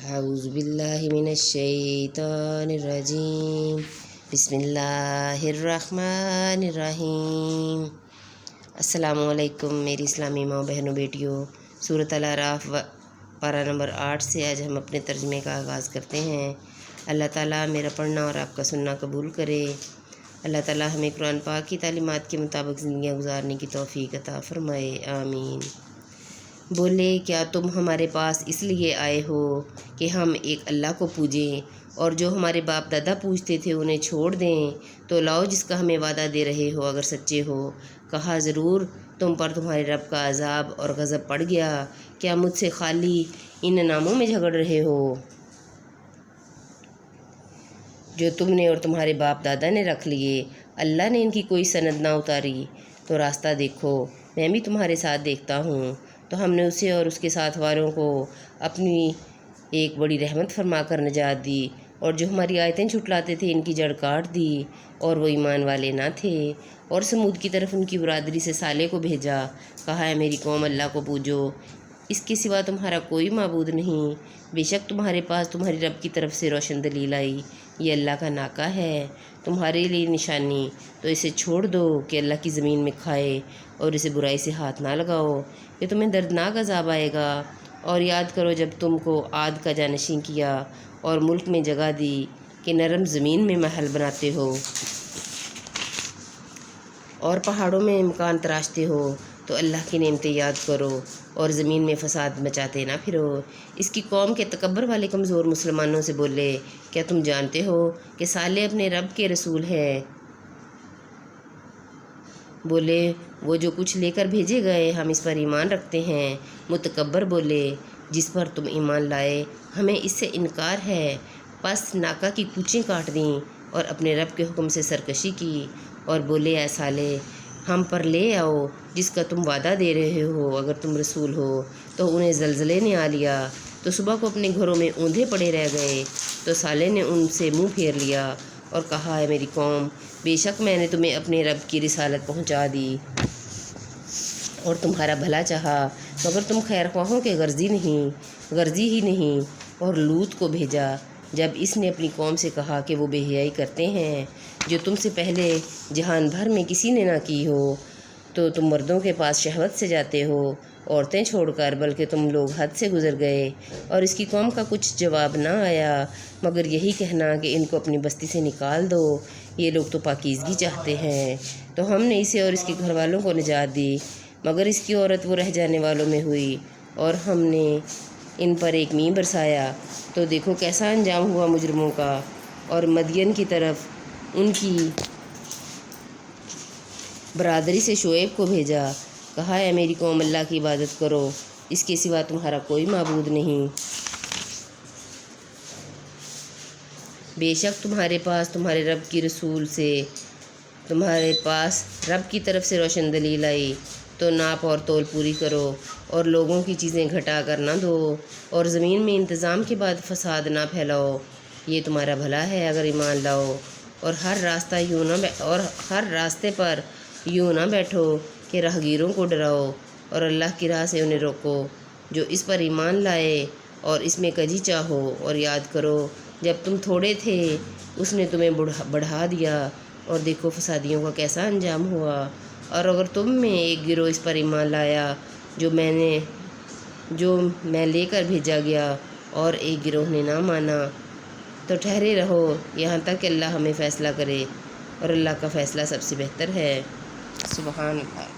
अऊज़ु बिल्लाहि मिनश्शैतानिर्रजीम बिस्मिल्लाहिर्रहमानिर्रहीम। अस्सलामुअलैकुम मेरी इस्लामी माँ बहनों बेटियों। सूरत अल-अराफ पारा नंबर 8 से आज हम अपने तर्जमे का आगाज़ करते हैं। अल्लाह ताला मेरा पढ़ना और आपका सुनना कबूल करे। अल्लाह ताला हमें कुरान पाक की तालीमात के मुताबिक ज़िंदगियाँ गुजारने की तौफ़ीक अता फ़रमाए, आमीन। बोले, क्या तुम हमारे पास इसलिए आए हो कि हम एक अल्लाह को पूजें और जो हमारे बाप दादा पूजते थे उन्हें छोड़ दें? तो लाओ जिसका हमें वादा दे रहे हो अगर सच्चे हो। कहा, ज़रूर तुम पर तुम्हारे रब का अजाब और गज़ब पड़ गया। क्या मुझसे खाली इन नामों में झगड़ रहे हो जो तुमने और तुम्हारे बाप दादा ने रख लिए? अल्लाह ने इनकी कोई सनद ना उतारी तो रास्ता देखो, मैं भी तुम्हारे साथ देखता हूँ। तो हमने उसे और उसके साथ वालों को अपनी एक बड़ी रहमत फरमा कर निजात दी, और जो हमारी आयतें छुटलाते थे इनकी जड़ काट दी, और वो ईमान वाले ना थे। और समूद की तरफ उनकी बरादरी से साले को भेजा। कहा है, मेरी कौम अल्लाह को पूजो, इसके सिवा तुम्हारा कोई माबूद नहीं। बेशक तुम्हारे पास तुम्हारी रब की तरफ से रोशन दलील आई, ये अल्लाह का नाका है तुम्हारे लिए निशानी। तो इसे छोड़ दो कि अल्लाह की ज़मीन में खाए, और इसे बुराई से हाथ ना लगाओ, ये तुम्हें दर्दनाक अज़ाब आएगा। और याद करो जब तुमको आद का जानशीं किया और मुल्क में जगह दी कि नरम ज़मीन में महल बनाते हो और पहाड़ों में मकान तराशते हो। तो अल्लाह की नेमतें याद करो और ज़मीन में फ़साद मचाते ना फिरो। इसकी कौम के तकब्बर वाले कमज़ोर मुसलमानों से बोले, क्या तुम जानते हो कि साले अपने रब के रसूल हैं? बोले, वो जो कुछ लेकर भेजे गए हम इस पर ईमान रखते हैं। मुतकब्बर बोले, जिस पर तुम ईमान लाए हमें इससे इनकार है। बस नाका की कूचें काट दीं और अपने रब के हुक्म से सरकशी की, और बोले, ऐ साले, हम पर ले आओ जिसका तुम वादा दे रहे हो अगर तुम रसूल हो। तो उन्हें ज़लज़ले ने आ लिया तो सुबह को अपने घरों में ऊंधे पड़े रह गए। तो साले ने उनसे मुंह फेर लिया और कहा, है मेरी कौम, बेशक मैंने तुम्हें अपने रब की रिसालत पहुंचा दी और तुम्हारा भला चाहा, मगर तुम खैर ख्वाहों के गर्जी ही नहीं। और लूत को भेजा जब इसने अपनी कौम से कहा कि वो बेहयाई करते हैं जो तुमसे पहले जहान भर में किसी ने ना की हो। तो तुम मर्दों के पास शहवत से जाते हो, औरतें छोड़कर, बल्कि तुम लोग हद से गुज़र गए। और इसकी कौम का कुछ जवाब ना आया मगर यही कहना कि इनको अपनी बस्ती से निकाल दो, ये लोग तो पाकीज़गी चाहते हैं। तो हमने इसे और इसके घर वालों को निजात दी, मगर इसकी औरत वो रह जाने वालों में हुई, और हमने इन पर एक मींह बरसाया। तो देखो कैसा अंजाम हुआ मुजरिमों का। और मदियन की तरफ उनकी बरादरी से शोएब को भेजा। कहा है, मेरी कौम अल्लाह की इबादत करो, इसके सिवा तुम्हारा कोई माबूद नहीं। बेशक तुम्हारे पास तुम्हारे रब की रसूल से तुम्हारे पास रब की तरफ से रोशन दलील आई। तो नाप और तोल पूरी करो और लोगों की चीज़ें घटा कर ना दो, और ज़मीन में इंतज़ाम के बाद फ़साद ना फैलाओ। ये तुम्हारा भला है अगर ईमान लाओ। और हर रास्ते पर यूँ ना बैठो कि राहगीरों को डराओ, और अल्लाह की राह से उन्हें रोको जो इस पर ईमान लाए और इसमें कजी चाहो। और याद करो जब तुम थोड़े थे उसने तुम्हें बढ़ा दिया, और देखो फसादियों का कैसा अंजाम हुआ। और अगर तुम में एक गिरोह इस पर ईमान लाया जो मैं लेकर भेजा गया, और एक गिरोह ने ना माना, तो ठहरे रहो यहाँ तक कि अल्लाह हमें फ़ैसला करे, और अल्लाह का फ़ैसला सबसे बेहतर है। सुबहान अल्लाह।